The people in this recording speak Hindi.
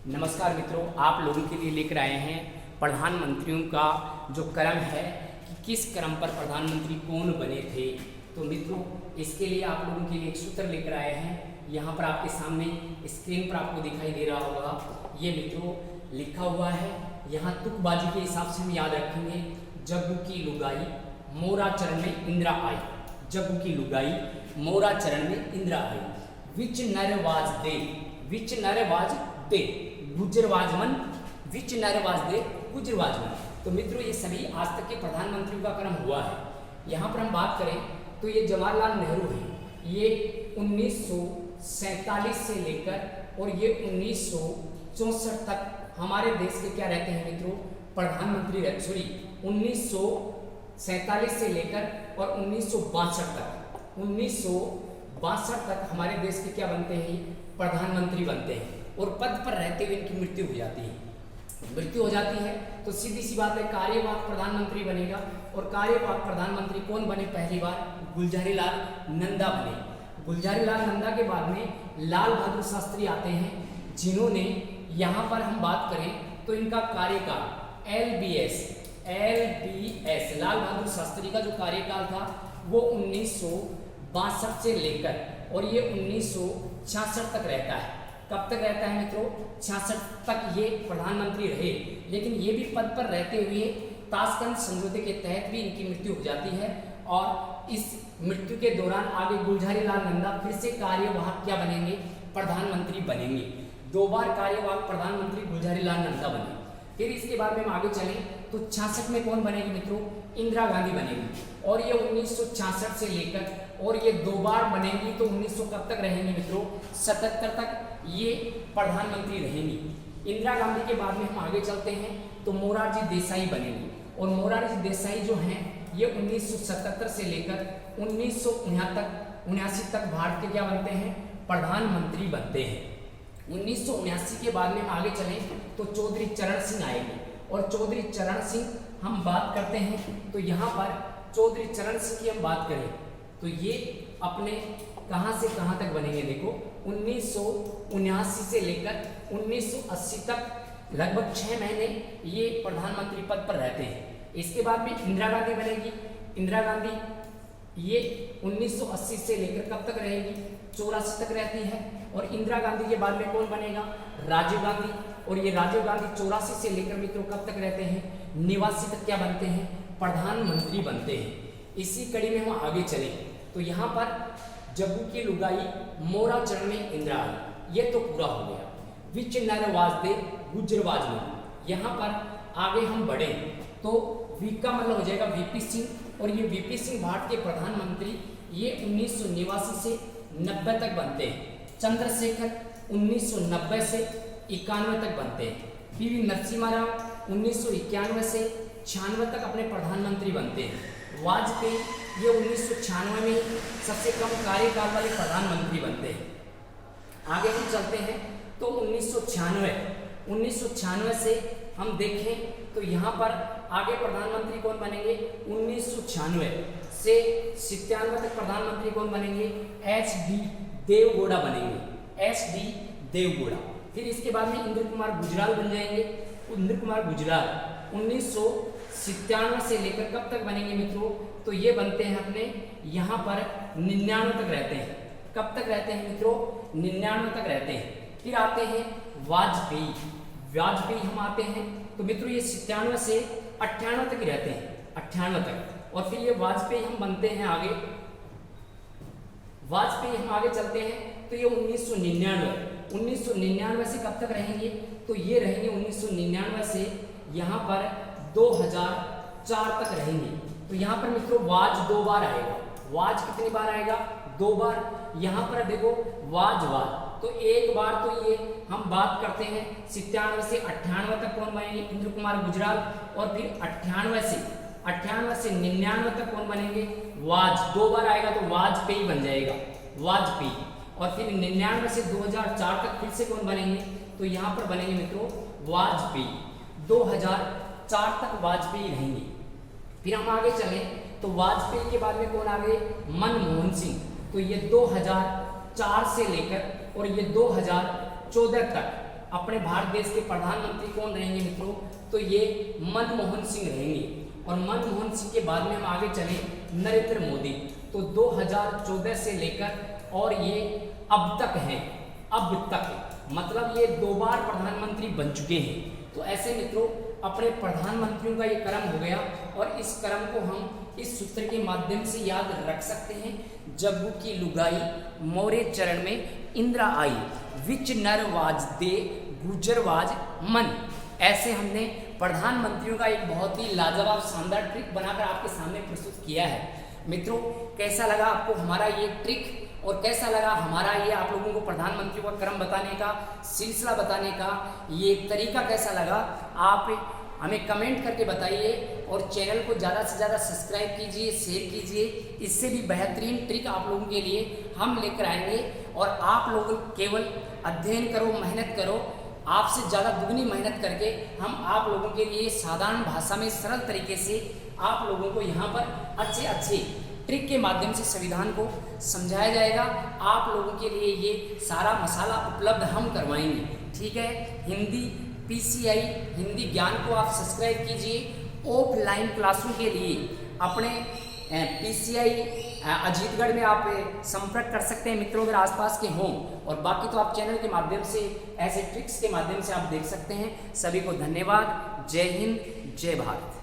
नमस्कार मित्रों, आप लोगों के लिए लेकर आए हैं प्रधानमंत्रियों का जो क्रम है कि किस क्रम पर प्रधानमंत्री कौन बने थे। तो मित्रों, इसके लिए आप लोगों के लिए एक सूत्र लेकर आए हैं। यहाँ पर आपके सामने स्क्रीन पर आपको दिखाई दे रहा होगा। ये मित्रों लिखा हुआ है। यहाँ तुकबाजी के हिसाब से हम याद रखेंगे। जग्गू की लुगाई मोरा चरण में इंदिरा आई। जग्गू की लुगाई मोरा चरण में इंदिरा आई। विच नर वाज दे, विच नर वाज दे गुजरवाजमन, विच नरवाज दे गुजरवाजमन। तो मित्रों, ये सभी आज तक के प्रधानमंत्रियों का क्रम हुआ है। यहाँ पर हम बात करें तो ये जवाहरलाल नेहरू है। ये 1947 से लेकर और ये 1964 तक हमारे देश के क्या रहते हैं मित्रों, प्रधानमंत्री रहे। सॉरी, 1947 से लेकर और 1962 तक, 1962 तक हमारे देश के क्या बनते हैं, प्रधानमंत्री बनते हैं। और पद पर रहते हुए इनकी मृत्यु हो जाती है। मृत्यु हो जाती है तो सीधी सी बात है, कार्यवाहक प्रधानमंत्री बनेगा। और कार्यवाहक प्रधानमंत्री कौन बने पहली बार? गुलजारीलाल नंदा बने। गुलजारीलाल नंदा के बाद में लाल बहादुर शास्त्री आते हैं, जिन्होंने यहाँ पर हम बात करें तो इनका कार्यकाल LBS लाल बहादुर शास्त्री का जो कार्यकाल था वो 1962 से लेकर और ये 1966 तक रहता है। कब तक रहता है मित्रों? 66 तक ये प्रधानमंत्री रहे। लेकिन ये भी पद पर रहते हुए ताशकंद समझौते के तहत भी इनकी मृत्यु हो जाती है। और इस मृत्यु के दौरान आगे गुलजारीलाल नंदा फिर से कार्यवाहक क्या बनेंगे, प्रधानमंत्री बनेंगे। 2 बार कार्यवाहक प्रधानमंत्री गुलजारीलाल नंदा बने। फिर इसके बाद में हम आगे चलें तो 66 में कौन बनेगी मित्रों? इंदिरा गांधी बनेगी। और ये 1966 से लेकर और ये 2 बार बनेगी तो 1900 कब तक रहेंगे मित्रों? 77 तक ये प्रधानमंत्री रहेंगी। इंदिरा गांधी के बाद में हम आगे चलते हैं तो मोरारजी देसाई बनेंगे। और मोरारजी देसाई जो हैं ये 1977 से लेकर 1979 तक भारत के क्या बनते हैं, प्रधानमंत्री बनते हैं। 1979 के बाद में हम आगे चलें तो चौधरी चरण सिंह आएंगे। और चौधरी चरण सिंह हम बात करते हैं तो यहाँ पर चौधरी चरण सिंह की हम बात करें तो ये अपने कहाँ से कहाँ तक बनेंगे, देखो 1979 से लेकर 1980 तक लगभग 6 महीने ये प्रधानमंत्री पद पर रहते हैं। इसके बाद में इंदिरा गांधी बनेगी। इंदिरा गांधी ये 1980 से लेकर कब तक रहेगी? 84 तक रहती है। और इंदिरा गांधी के बाद में कौन बनेगा? राजीव गांधी। और ये राजीव गांधी 84 से लेकर मित्रों कब तक रहते हैं? 89 तक क्या बनते हैं, प्रधानमंत्री बनते हैं। इसी कड़ी में हम आगे चलें तो यहाँ पर जग्गू की लुगाई मोरा चरण में इंदिरा आई, ये तो पूरा हो गया। विच नर वाज दे गुजरवाजमन। यहाँ पर आगे हम बढ़े तो वी का मतलब हो जाएगा वीपी सिंह। और ये वीपी सिंह भारत के प्रधानमंत्री ये 1989 से 90 तक बनते हैं। चंद्रशेखर 1990 से 91 तक बनते हैं। पीवी नरसिम्हा राव 1991 से 96 तक अपने प्रधानमंत्री बनते हैं। वाजपेयी ये 1996 में सबसे कम कार्यकाल वाले प्रधानमंत्री बनते हैं। आगे हम चलते हैं तो 1996 से हम देखें तो यहाँ पर आगे प्रधानमंत्री कौन बनेंगे? 1996 से 97 तक प्रधानमंत्री कौन बनेंगे? HD देवगौड़ा बनेंगे। HD देवगौड़ा। फिर इसके बाद में इंद्र कुमार गुजराल बन जाएंगे। इंद्र कुमार गुजराल 1997 से लेकर कब तक बनेंगे मित्रों? तो ये बनते हैं अपने यहाँ पर 99 तक रहते हैं। कब तक रहते हैं मित्रों? 99 तक रहते हैं। फिर आते हैं वाजपेयी। वाजपेयी हम आते हैं तो मित्रों ये 97 से 98 तक ही रहते हैं, 98 तक। और फिर ये वाजपेयी हम बनते हैं आगे, वाजपेयी हम आगे चलते हैं तो ये 1999 से कब तक रहेंगे? तो ये रहेंगे 1999 से यहाँ पर 2004 तक रहेंगे। तो यहाँ पर मित्रों वाज 2 बार आएगा। वाज कितनी बार आएगा? 2 बार। यहाँ पर देखो वाज तो एक बार तो ये हम बात करते हैं 97 से 98 तक कौन बनेंगे? इंद्र कुमार गुजराल। और फिर 98 से 99 तक कौन बनेंगे? वाज 2 बार आएगा तो वाजपेयी बन जाएगा, वाजपेयी। और फिर 99 से 2004 तक फिर से कौन बनेंगे? तो यहाँ पर बनेंगे मित्रों वाजपेयी। 2004 तक वाजपेयी रहेंगे। फिर हम आगे चलें तो वाजपेयी के बाद में कौन आ गए? मनमोहन सिंह। तो ये 2004 से लेकर और ये 2014 तक अपने भारत देश के प्रधानमंत्री कौन रहेंगे मित्रों, तो ये मनमोहन सिंह रहेंगे। और मनमोहन सिंह के बाद में हम आगे चले नरेंद्र मोदी, तो 2014 से लेकर और ये अब तक हैं, अब तक मतलब ये 2 बार प्रधानमंत्री बन चुके हैं। तो ऐसे मित्रों अपने प्रधानमंत्रियों का ये क्रम हो गया, और इस क्रम को हम इस सूत्र के माध्यम से याद रख सकते हैं। जग्गू की लुगाई मोरे चरण में इंदिरा आई, विच नरवाज दे गुजरवाज मन। ऐसे हमने प्रधानमंत्रियों का एक बहुत ही लाजवाब शानदार ट्रिक बनाकर आपके सामने प्रस्तुत किया है। मित्रों कैसा लगा आपको हमारा ये ट्रिक, और कैसा लगा हमारा ये आप लोगों को प्रधानमंत्रियों का क्रम बताने का, सिलसिला बताने का ये तरीका कैसा लगा, आप हमें कमेंट करके बताइए। और चैनल को ज़्यादा से ज़्यादा सब्सक्राइब कीजिए, शेयर कीजिए। इससे भी बेहतरीन ट्रिक आप लोगों के लिए हम लेकर आएंगे, और आप लोग केवल अध्ययन करो, मेहनत करो। आपसे ज़्यादा दुगनी मेहनत करके हम आप लोगों के लिए साधारण भाषा में सरल तरीके से आप लोगों को यहाँ पर अच्छे ट्रिक के माध्यम से संविधान को समझाया जाएगा। आप लोगों के लिए ये सारा मसाला उपलब्ध हम करवाएंगे, ठीक है। हिंदी PCI हिंदी ज्ञान को आप सब्सक्राइब कीजिए। ऑफलाइन क्लासों के लिए अपने PCI अजीतगढ़ में आप संपर्क कर सकते हैं मित्रों, अगर आसपास के हों। और बाकी तो आप चैनल के माध्यम से ऐसे ट्रिक्स के माध्यम से आप देख सकते हैं। सभी को धन्यवाद। जय हिंद, जय भारत।